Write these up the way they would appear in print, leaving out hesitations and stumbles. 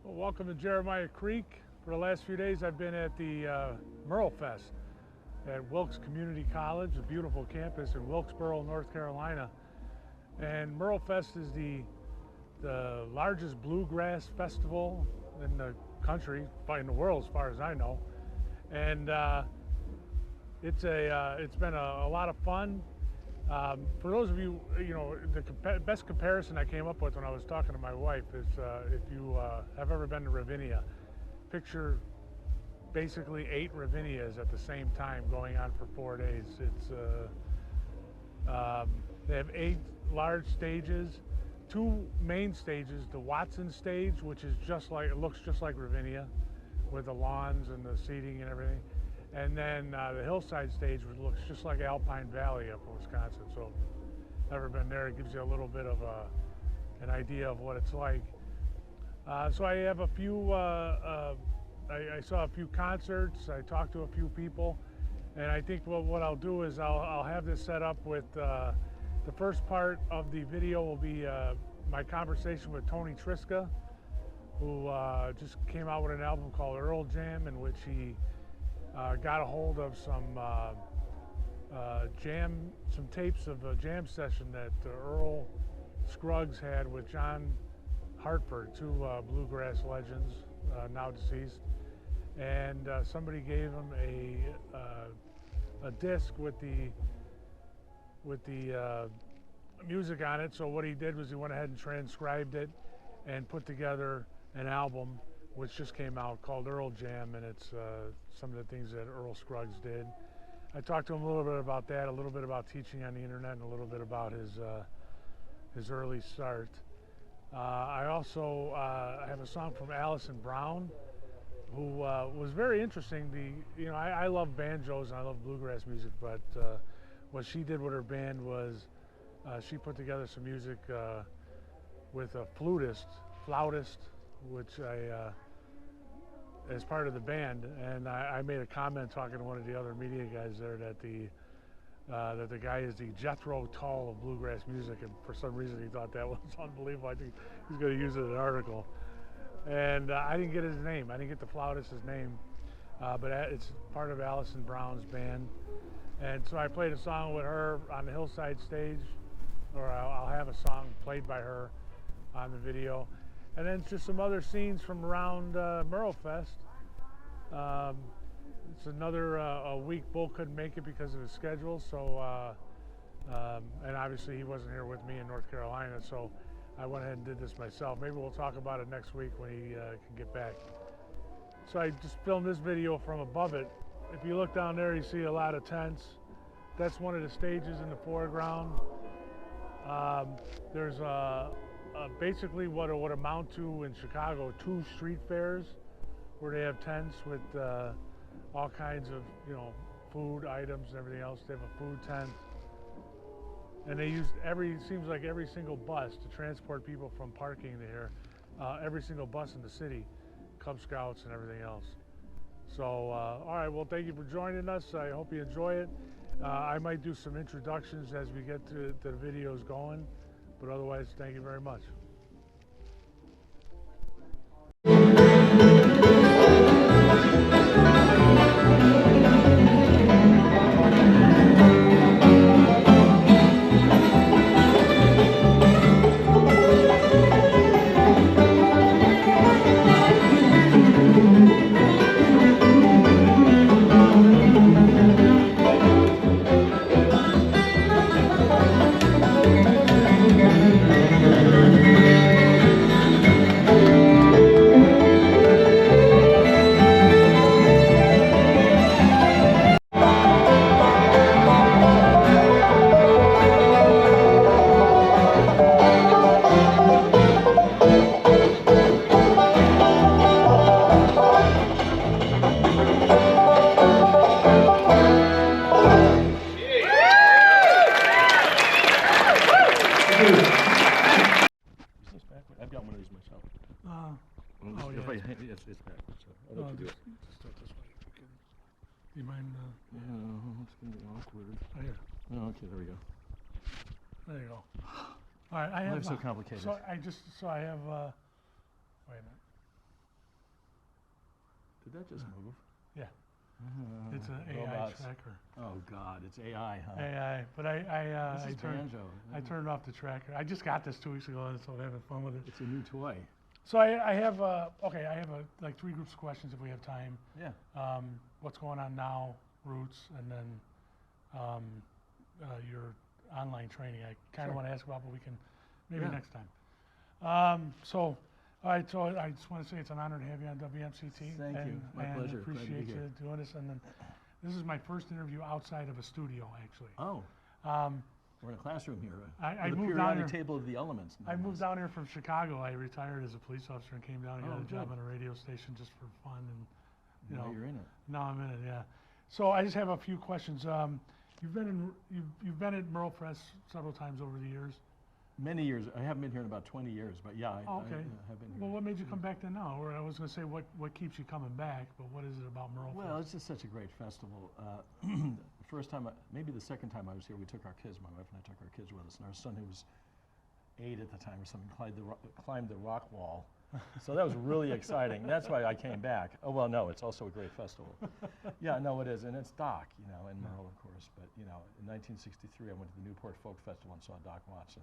Well, welcome to Jeremiah Creek. For the last few days I've been at the MerleFest at Wilkes Community College, a beautiful campus in Wilkesboro, North Carolina. And MerleFest is the largest bluegrass festival in the country, probably in the world as far as I know. And it's been a lot of fun. For those of you, the best comparison I came up with when I was talking to my wife is if you have ever been to Ravinia, picture basically 8 Ravinias at the same time going on for 4 days. They have 8 large stages, 2 main stages, the Watson stage, which is it looks just like Ravinia with the lawns and the seating and everything. And then the hillside stage, which looks just like Alpine Valley up in Wisconsin. So, never been there. It gives you a little bit of an idea of what it's like. So I have a few. I saw a few concerts. I talked to a few people, and I think what I'll do is I'll have this set up with the first part of the video will be my conversation with Tony Trischka, who just came out with an album called Earl Jam, in which he got a hold of some tapes of a jam session that Earl Scruggs had with Hartford, 2 bluegrass legends, now deceased, and somebody gave him a disc with the music on it. So what he did was he went ahead and transcribed it and put together an album which just came out called Earl Jam, and it's some of the things that Earl Scruggs did. I talked to him a little bit about that, a little bit about teaching on the internet, and a little bit about his early start. I also have a song from Alison Brown, who was very interesting. I love banjos and I love bluegrass music, but what she did with her band was she put together some music with a flautist, which as part of the band, and I made a comment talking to one of the other media guys there that the guy is the Jethro Tull of bluegrass music, and for some reason he thought that was unbelievable. I think he's going to use it in an article. And I didn't get his name. I didn't get the flautist's name, but it's part of Alison Brown's band. And so I played a song with her on the hillside stage, or I'll have a song played by her on the video. And then just some other scenes from around MerleFest. It's another week. Bull couldn't make it because of his schedule, so and obviously he wasn't here with me in North Carolina, so I went ahead and did this myself. Maybe we'll talk about it next week when he can get back. So I just filmed this video from above it. If you look down there, you see a lot of tents. That's one of the stages in the foreground. There's basically what it would amount to in Chicago 2 street fairs where they have tents with all kinds of food items and everything else. They have a food tent, and they use seems like every single bus to transport people from parking there. Every single bus in the city, Cub Scouts and everything else. So all right, well, thank you for joining us. I hope you enjoy it. I might do some introductions as we get to the videos going, but otherwise, thank you very much. It's backwards. So I'll let you do it. Just start this way. Do you mind? Yeah, it's going to be awkward. Right here. Oh, okay, there we go. There you go. All right, I have. Life's so complicated. So I have. Wait a minute. Did that just move? Yeah. It's an AI robots. tracker. Oh God, it's AI, huh? AI, but I This is Banjo. I turned off the tracker. I just got this 2 weeks ago, and so I'm having fun with it. It's a new toy. So I have like 3 groups of questions if we have time. Yeah. What's going on now, roots, and then your online training. I kind of Sure. want to ask about, but we can maybe Yeah. next time. So. All right, so I just want to say it's an honor to have you on WMCT. Thank you. My pleasure. Glad to be Appreciate here. you doing this. And then this is my first interview outside of a studio, actually. Oh. Um, We're in a classroom here. I the moved down periodic here. table of the elements. I moved down here from Chicago. I retired as a police officer and came down and Oh, got a job good. on a radio station just for fun. And you Now know, you're in it. now I'm in it. Yeah. So I just have a few questions. You've been at MerleFest several times over the years. Many years. I haven't been here in about 20 years, but yeah, I Okay. have been here. Well, what made you come back then now? Or I was going to say what keeps you coming back, but what is it about MerleFest? Well, it's just such a great festival. The first time, maybe the second time I was here, we took our kids, my wife and I took our kids with us, and our son, who was 8 at the time or something, climbed the rock wall. So that was really exciting. That's why I came back. Oh, well, no, it's also a great festival. Yeah, no, it is, and it's Doc, you know, and Merle, of course. But, you know, in 1963, I went to the Newport Folk Festival and saw Doc Watson.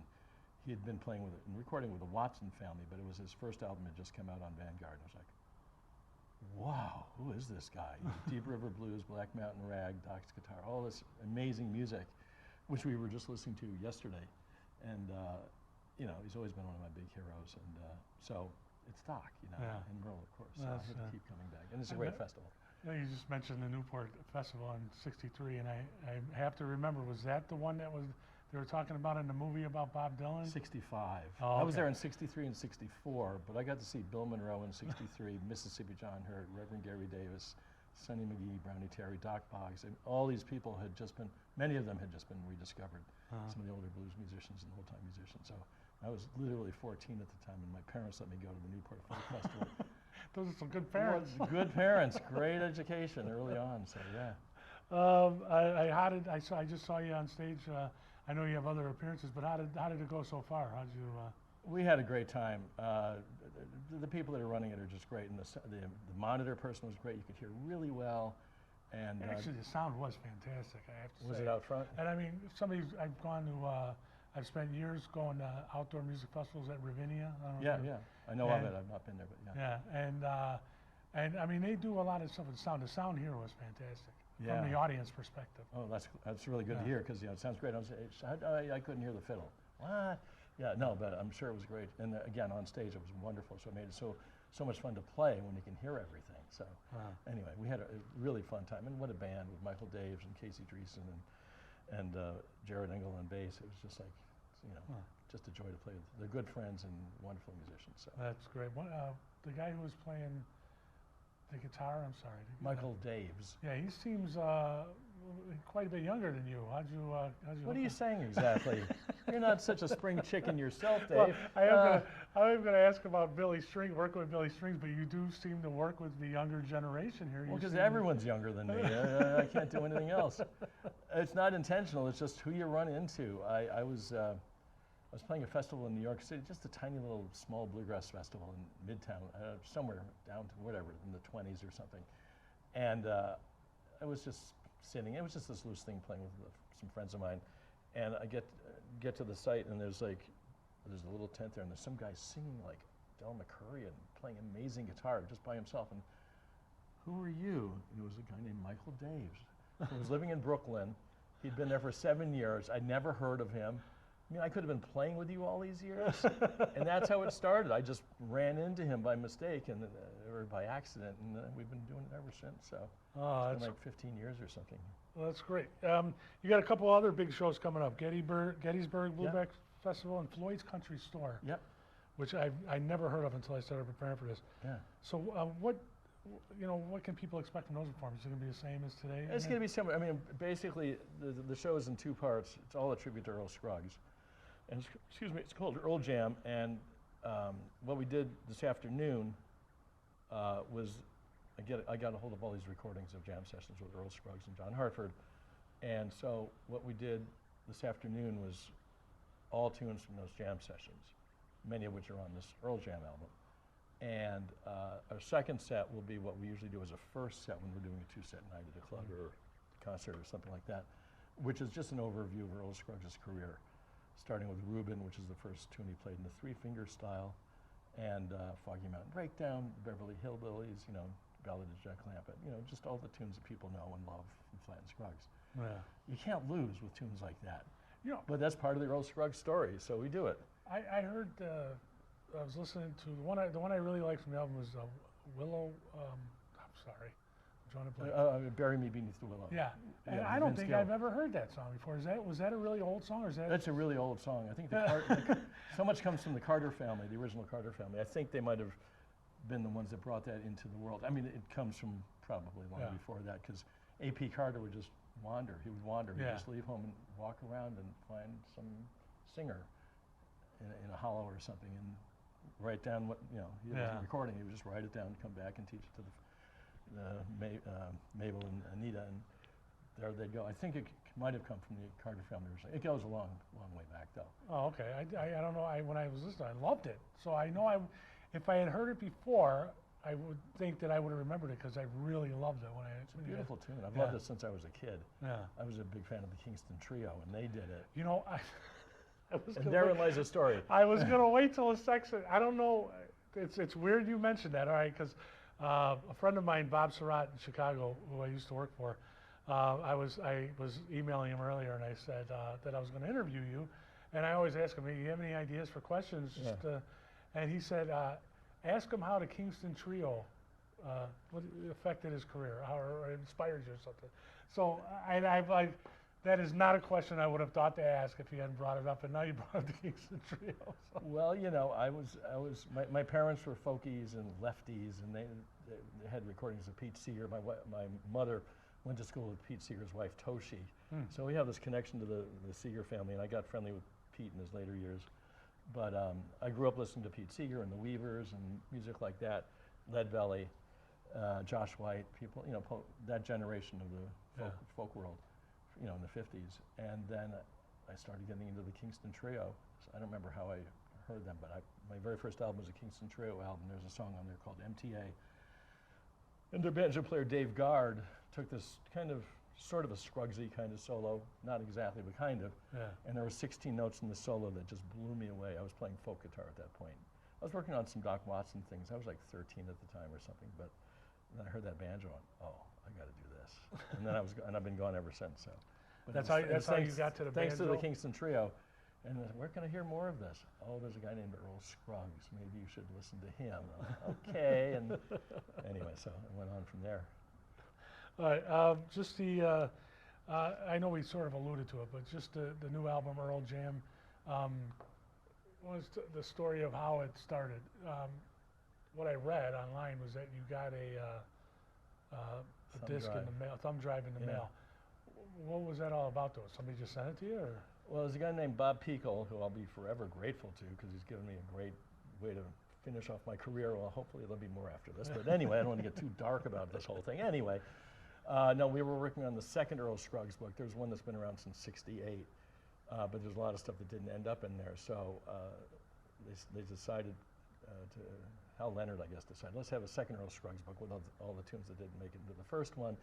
He had been playing with it and recording with the Watson family, but it was his first album had just come out on Vanguard. I was like, wow, who is this guy? Deep River Blues, Black Mountain Rag, Doc's guitar, all this amazing music, which we were just listening to yesterday. And, you know, he's always been one of my big heroes. And so it's Doc, you know, Yeah. and Merle, of course. So I have to keep coming back. And it's a I great bet- festival. Yeah, you just mentioned the Newport Festival in '63, and I have to remember, was that the one that they were talking about in the movie about Bob Dylan? 65. Oh, I was okay. there in 63 and 64, but I got to see Bill Monroe in 63, Mississippi John Hurt, Reverend Gary Davis, Sonny McGee, Brownie Terry, Doc Boggs, and all these people had just been, many of them had just been rediscovered. Some of the older blues musicians and old-time musicians. So I was literally 14 at the time, and my parents let me go to the Newport Folk Festival. Those are some good parents. Good parents, great education early on, so yeah. I just saw you on stage. I know you have other appearances, but how did it go so far? How did you? We had a great time. The people that are running it are just great, and the monitor person was great. You could hear really well, and Actually, the sound was fantastic. I have to say. was it out front? And I mean, I've gone to. I've spent years going to outdoor music festivals at Ravinia. I don't know if Yeah, you- yeah. I know of it. I've not been there, but yeah. Yeah, and I mean they do a lot of stuff with sound. The sound here was fantastic Yeah. from the audience perspective. Oh, that's really good to hear because it sounds great. I couldn't hear the fiddle. What? Yeah, no, but I'm sure it was great. And again, on stage it was wonderful. So it made it so much fun to play when you can hear everything. So anyway, we had a really fun time. And what a band with Michael Daves and Casey Dreesen and Jared Engel on bass. It was just like, you know, just a joy to play with. They're good friends and wonderful musicians. So That's great. The guy who was playing the guitar, I'm sorry. Michael Daves. Yeah, he seems quite a bit younger than you. How'd you What are you saying exactly? You're not such a spring chicken yourself, Dave. Well, I am gonna ask about working with Billy Strings, but you do seem to work with the younger generation here. Well, because everyone's younger than me. I can't do anything else. It's not intentional. It's just who you run into. I was playing a festival in New York City, just a tiny little small bluegrass festival in Midtown, somewhere down to whatever, in the 20s or something. And I was just sitting. It was just this loose thing playing with some friends of mine. And I get to the site, and there's a little tent there, and there's some guy singing like Del McCoury and playing amazing guitar just by himself. And who are you? And it was a guy named Michael Daves, who was living in Brooklyn. He'd been there for 7 years. I'd never heard of him. I mean, I could have been playing with you all these years, and that's how it started. I just ran into him by mistake or by accident, and we've been doing it ever since. So it's been like 15 years or something. Well, that's great. You got a couple other big shows coming up: Gettysburg Bluegrass Festival and Floyd's Country Store. Yep. Which I never heard of until I started preparing for this. Yeah. So what can people expect from those performances? Is it going to be the same as today? It's going to be similar. I mean, basically, the show is in 2 parts. It's all a tribute to Earl Scruggs. And it's called Earl Jam. And what we did this afternoon was I got a hold of all these recordings of jam sessions with Earl Scruggs and John Hartford. And so what we did this afternoon was all tunes from those jam sessions, many of which are on this Earl Jam album. And our second set will be what we usually do as a first set when we're doing a two-set night at a club or concert or something like that, which is just an overview of Earl Scruggs' career, starting with Reuben, which is the first tune he played in the three-finger style, and Foggy Mountain Breakdown, Beverly Hillbillies, you know, Ballad of Jack Lampett, you know, just all the tunes that people know and love from Flat and Scruggs. Yeah. You can't lose with tunes like that. You know, but that's part of the Earl Scruggs story, so we do it. I heard, I was listening to, the one I really liked from the album was Willow, I'm sorry, I'm trying to play. Bury Me Beneath the Willow. Yeah, and I don't think I've ever heard that song before. Was that a really old song, or is that? That's a really old song. I think so much comes from the Carter family, the original Carter family. I think they might have been the ones that brought that into the world. I mean, it comes from probably long before that, because A.P. Carter would just wander. He would wander. He'd just leave home and walk around and find some singer in a hollow or something and write down what, you know, he wasn't recording. He would just write it down, come back and teach it to Mabel and Anita, and there they'd go. I think it might have come from the Carter family originally. It goes a long, long way back, though. Oh, okay. I don't know. When I was listening, I loved it. So I know if I had heard it before, I would think that I would have remembered it, because I really loved it when I. It's a beautiful tune. I've loved it since I was a kid. Yeah. I was a big fan of the Kingston Trio, and they did it. You know, and therein lies the story. I was going to wait till the section. I don't know. It's weird you mentioned that, all right, because a friend of mine, Bob Surratt in Chicago, who I used to work for, I was emailing him earlier, and I said that I was going to interview you, and I always ask him, do you have any ideas for questions? And he said, ask him how the Kingston Trio what affected his career, or inspired you or something. So that is not a question I would have thought to ask if you hadn't brought it up, and now you brought up the Kingston Trio. So. Well, you know, my parents were folkies and lefties, and they had recordings of Pete Seeger. My mother went to school with Pete Seeger's wife, Toshi. So we have this connection to the Seeger family, and I got friendly with Pete in his later years. But I grew up listening to Pete Seeger and the Weavers and music like that, Lead Belly, Josh White, people, you know, that generation of the folk world, you know, in the 50s. And then I started getting into the Kingston Trio. So I don't remember how I heard them, but my very first album was a Kingston Trio album. There's a song on there called MTA. And their banjo player, Dave Guard, took this sort of a Scruggsy kind of solo, not exactly, but kind of. And there were 16 notes in the solo that just blew me away. I was playing folk guitar at that point. I was working on some Doc Watson things. I was like 13 at the time or something, but then I heard that banjo and, oh, I got to do this. And then I've been gone ever since. So. But that's how you got to the thanks banjo? to the Kingston Trio. And where can I hear more of this? Oh, there's a guy named Earl Scruggs. Maybe you should listen to him. Okay. And anyway, so I went on from there. All right. Just the, I know we sort of alluded to it, but just the new album, Earl Jam, was the story of how it started. What I read online was that you got a disc in the mail, thumb drive in the mail. What was that all about, though? Somebody just sent it to you, or? Well, there's a guy named Bob Pekel, who I'll be forever grateful to, because he's given me a great way to finish off my career. Well, hopefully there'll be more after this. But anyway, I don't want to get too dark about this whole thing. Anyway, no, we were working on the second Earl Scruggs book. There's one that's been around since '68, but there's a lot of stuff that didn't end up in there. So they decided Hal Leonard, I guess, decided, let's have a second Earl Scruggs book with all the tunes that didn't make it into the first one.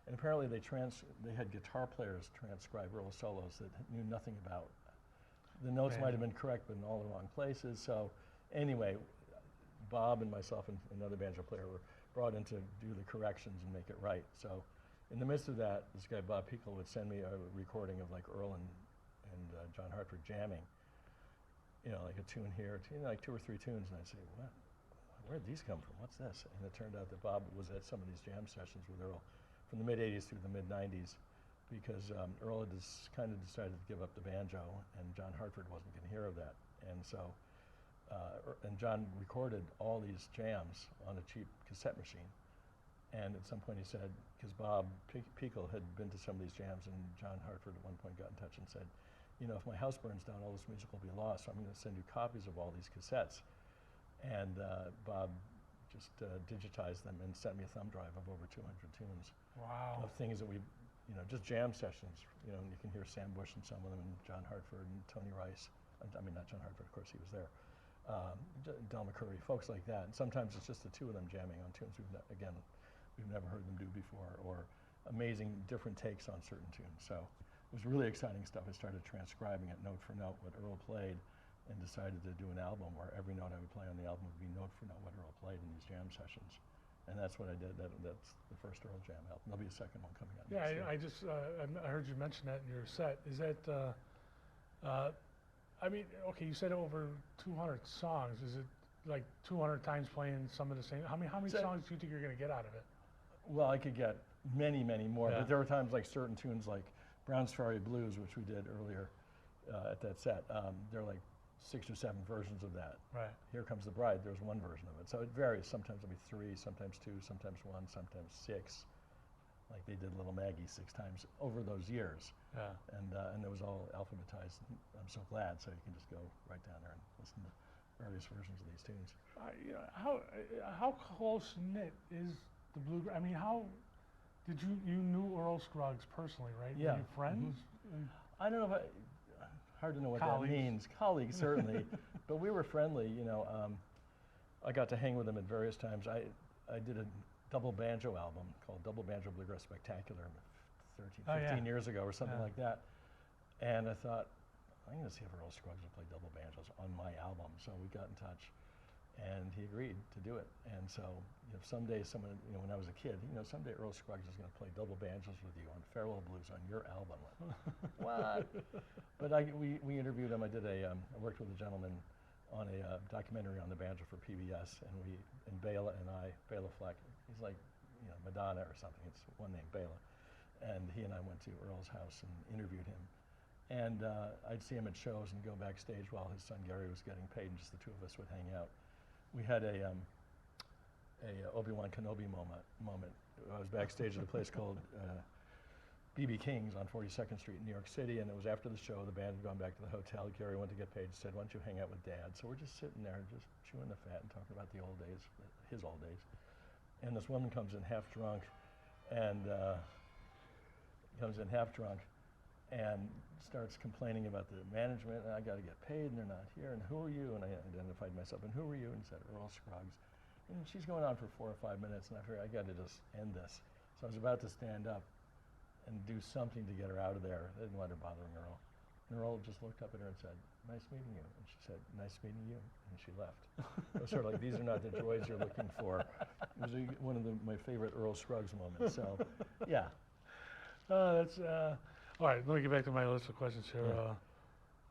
And apparently they had guitar players transcribe Earl solos that knew nothing about. The notes might have been correct, but in all the wrong places. So anyway, Bob and myself and another banjo player were brought in to do the corrections and make it right. So in the midst of that, this guy Bob Pekel would send me a recording of like Earl and John Hartford jamming, you know, like a tune here, like 2 or 3 tunes, and I'd say, what? Where'd these come from? What's this? And it turned out that Bob was at some of these jam sessions with Earl from the mid-'80s through the mid-'90s, because Earl had kind of decided to give up the banjo, and John Hartford wasn't going to hear of that. And so, and John recorded all these jams on a cheap cassette machine. And at some point he said, because Bob Pekel had been to some of these jams, and John Hartford at one point got in touch and said, you know, if my house burns down, all this music will be lost, so I'm going to send you copies of all these cassettes. And Bob just digitized them and sent me a thumb drive of over 200 tunes. Wow. Of things that we, you know, just jam sessions. You know, and you can hear Sam Bush in some of them, and John Hartford and Tony Rice. I mean, not John Hartford, of course, he was there. Del McCurry, folks like that. And sometimes it's just the two of them jamming on tunes we've never heard them do before, or amazing different takes on certain tunes. So it was really exciting stuff. I started transcribing it note for note what Earl played, and decided to do an album where every note I would play on the album would be note for note what Earl played in these jam sessions. And that's what I did. That's the first Earl Jam album. There'll be a second one coming out next year. I just I heard you mention that in your set. Is that I mean, okay, you said over 200 songs. Is it like 200 times playing some of the same? How many songs do you think you're going to get out of it? Well, I could get many more, Yeah. but there were times like certain tunes like Brown's Ferry Blues, which we did earlier at that set. They're like 6 or 7 versions of that. Right. Here Comes the Bride, there's one version of it. So it varies. Sometimes it'll be 3, sometimes 2, sometimes 1, sometimes 6. Like they did Little Maggie 6 times over those years. Yeah. And it was all alphabetized. I'm so glad. So you can just go right down there and listen to various versions of these tunes. You know, how close knit is the bluegrass? I mean, how did you knew Earl Scruggs personally, right? Yeah. Were you friends? I don't know if hard to know what Colleagues. that means. Colleagues, certainly. But we were friendly, you know. I got to hang with him at various times. I did a double banjo album called Double Banjo Bluegrass Spectacular 15 years ago or something like that. And I thought, I'm going to see if Earl Scruggs will play double banjos on my album. So we got in touch, and he agreed to do it. And so, you know, someday someone, you know, when I was a kid, you know, someday Earl Scruggs is going to play double banjos with you on Farewell Blues on your album. What? But we interviewed him. I worked with a gentleman on a documentary on the banjo for PBS, and Bela Fleck, he's like, you know, Madonna or something. It's one name, Bela. And he and I went to Earl's house and interviewed him. And I'd see him at shows and go backstage while his son Gary was getting paid, and just the two of us would hang out. We had a Obi-Wan Kenobi moment. I was backstage at a place called BB King's on 42nd Street in New York City, and it was after the show. The band had gone back to the hotel. Gary went to get paid. Said, "Why don't you hang out with Dad?" So we're just sitting there, just chewing the fat and talking about the old days, his old days. And this woman comes in half drunk, and starts complaining about the management. And I got to get paid, and they're not here. And who are you? And I identified myself. And who are you? And he said, Earl Scruggs. And she's going on for 4 or 5 minutes, and I figured I got to just end this. So I was about to stand up and do something to get her out of there. I didn't want her bothering Earl. And Earl just looked up at her and said, "Nice meeting you." And she said, "Nice meeting you." And she left. It was sort of like, these are not the joys you're looking for. It was one of my favorite Earl Scruggs moments. So, yeah. That's all right. Let me get back to my list of questions here.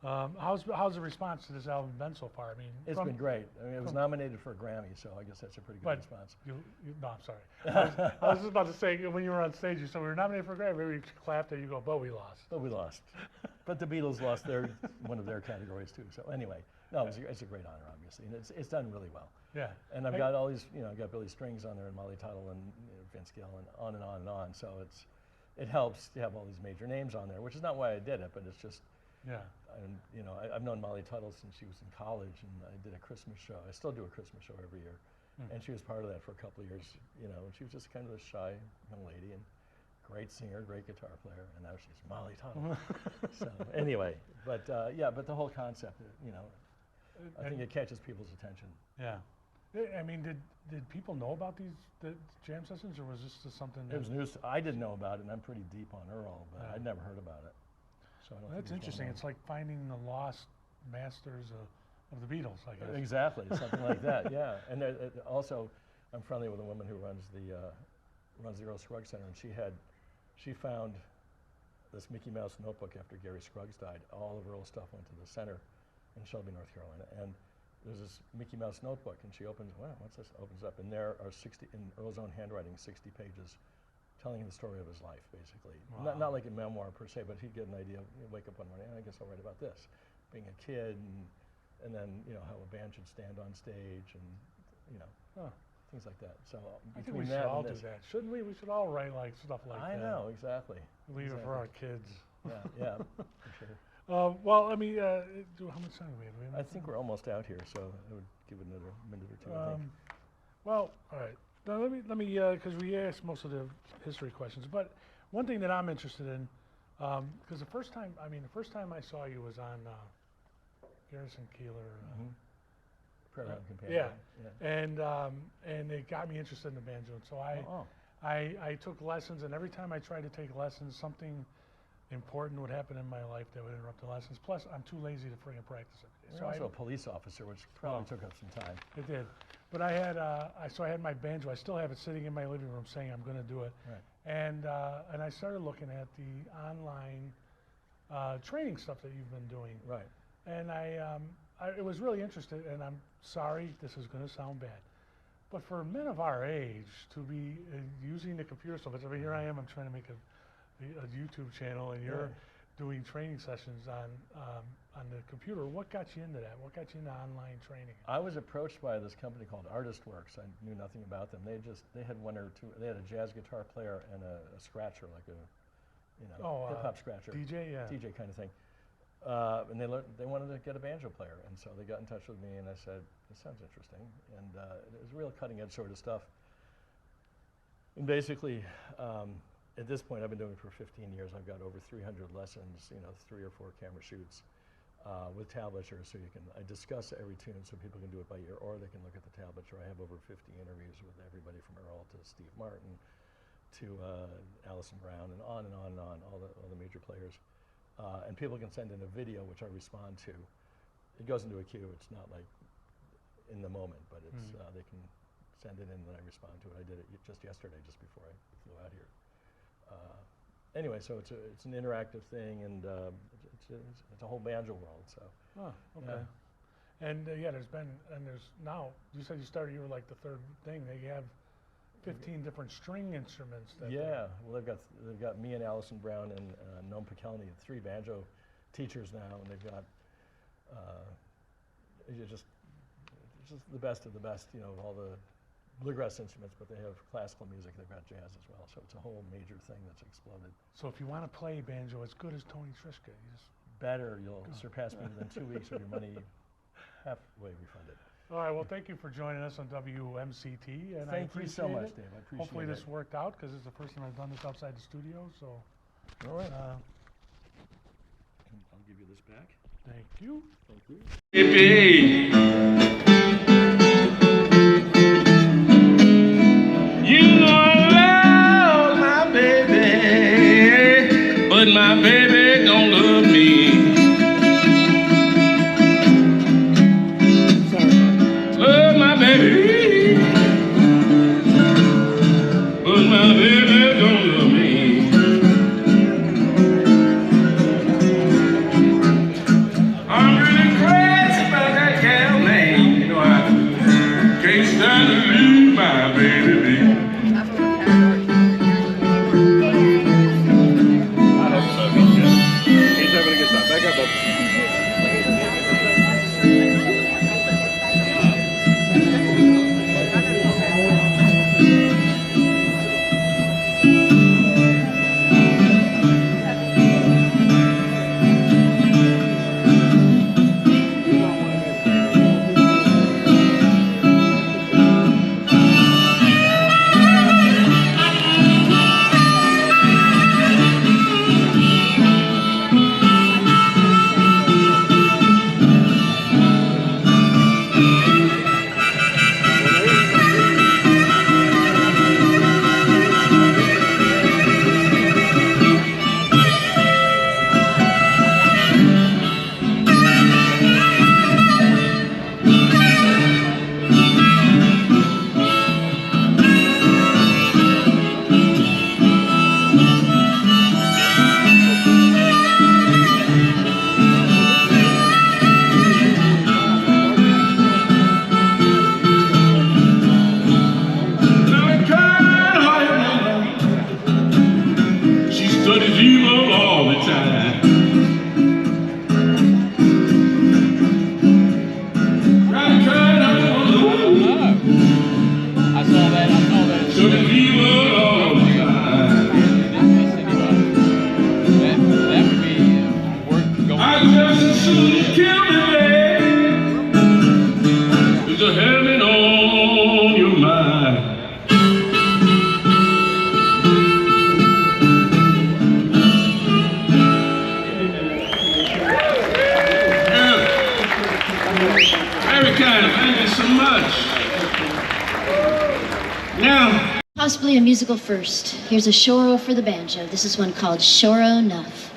How's the response to this album been so far? I mean, it's been great. I mean, it was nominated for a Grammy, so I guess that's a pretty good response. No, I'm sorry. I was just about to say, when you were on stage, you said we were nominated for a Grammy. Maybe you clapped and you go, but we lost. But we lost. But the Beatles lost one of their categories too. So anyway, no, it's a great honor, obviously, and it's done really well. Yeah. And I've got all these, you know, I've got Billy Strings on there and Molly Tuttle and Vince Gill and on and on and on. So it helps to have all these major names on there, which is not why I did it, but it's just. Yeah. And, you know, I've known Molly Tuttle since she was in college, and I did a Christmas show. I still do a Christmas show every year. And she was part of that for a couple of years, you know, and she was just kind of a shy young lady and great singer, great guitar player, and now she's Molly Tuttle. So anyway, but but the whole concept, you know, I think it catches people's attention. Yeah. I mean, did people know about the jam sessions, or was this just something? It was news. I didn't know about it, and I'm pretty deep on Earl, but I'd never heard about it. So that's interesting. It's like finding the lost masters of the Beatles, I guess. Exactly, something like that. Yeah, and also, I'm friendly with a woman who runs the Earl Scruggs Center, and she found this Mickey Mouse notebook after Gary Scruggs died. All of Earl's stuff went to the center in Shelby, North Carolina, and there's this Mickey Mouse notebook, and she opens. Wow, what's this? Opens up, and there are 60 in Earl's own handwriting, 60 pages. Telling the story of his life, basically. Wow. Not like a memoir per se, but he'd get an idea. Wake up one morning, I guess I'll write about this, being a kid, and then you know how a band should stand on stage, and you know things like that. So I think we should all do that, shouldn't we? We should all write like stuff like that. I know exactly. Leave it for our kids. Yeah, for sure. Well, I mean, how much time do we have? I think we're almost out here, so I would give it another minute or two. I think. Well, all right. Now let me because we asked most of the history questions, but one thing that I'm interested in, because the first time I saw you was on Garrison Keillor. Program companion. And it got me interested in the banjo. And so I took lessons, and every time I tried to take lessons, something important would happen in my life that would interrupt the lessons. Plus, I'm too lazy to friggin' practice it. You're also a police officer, which probably took up some time. It did. But I had, so I had my banjo. I still have it sitting in my living room saying I'm going to do it. Right. And I started looking at the online training stuff that you've been doing. Right. And I was really interested, and I'm sorry, this is going to sound bad. But for men of our age to be using the computer so much, I mean, here I am, I'm trying to make a YouTube channel, and you're doing training sessions on the computer. What got you into that? What got you into online training? I was approached by this company called ArtistWorks. I knew nothing about them. They had one or two. They had a jazz guitar player and a scratcher, like a hip hop scratcher, DJ, DJ kind of thing. And they wanted to get a banjo player, and so they got in touch with me, and I said, "This sounds interesting," and it was real cutting edge sort of stuff. And basically, at this point, I've been doing it for 15 years. I've got over 300 lessons, 3 or 4 camera shoots with tablature, so I discuss every tune so people can do it by ear, or they can look at the tablature. I have over 50 interviews with everybody from Earl to Steve Martin to Alison Brown, and on and on and on, all the major players. And people can send in a video, which I respond to. It goes into a queue. It's not like in the moment, but it's they can send it in, and I respond to it. I did it just yesterday, just before I flew out here. Anyway, so it's an interactive thing, and it's a whole banjo world. So. Oh, okay. Yeah. And there's now. You said you were like the third thing. They have 15 different string instruments. Well, they've got me and Alison Brown and Noam Pikelny, 3 banjo teachers now, and they've got just the best of the best, of all the bluegrass instruments, but they have classical music, they've got jazz as well, so it's a whole major thing that's exploded. So if you want to play banjo as good as Tony Trischka, better, you'll surpass me within 2 weeks with your money halfway refunded. All right, well, thank you for joining us on WMCT. And thank you so much, Dave. I appreciate it. Hopefully this worked out, because it's the first time I've done this outside the studio. So, all right. I'll give you this back. Thank you. Thank you. Baby, you know I love my baby, but my baby don't love me. Love my baby, but my baby don't love me. I'm really crazy about that gal. much. Now, Possibly a musical first. Here's a choro for the banjo. This is one called Choro Nuff.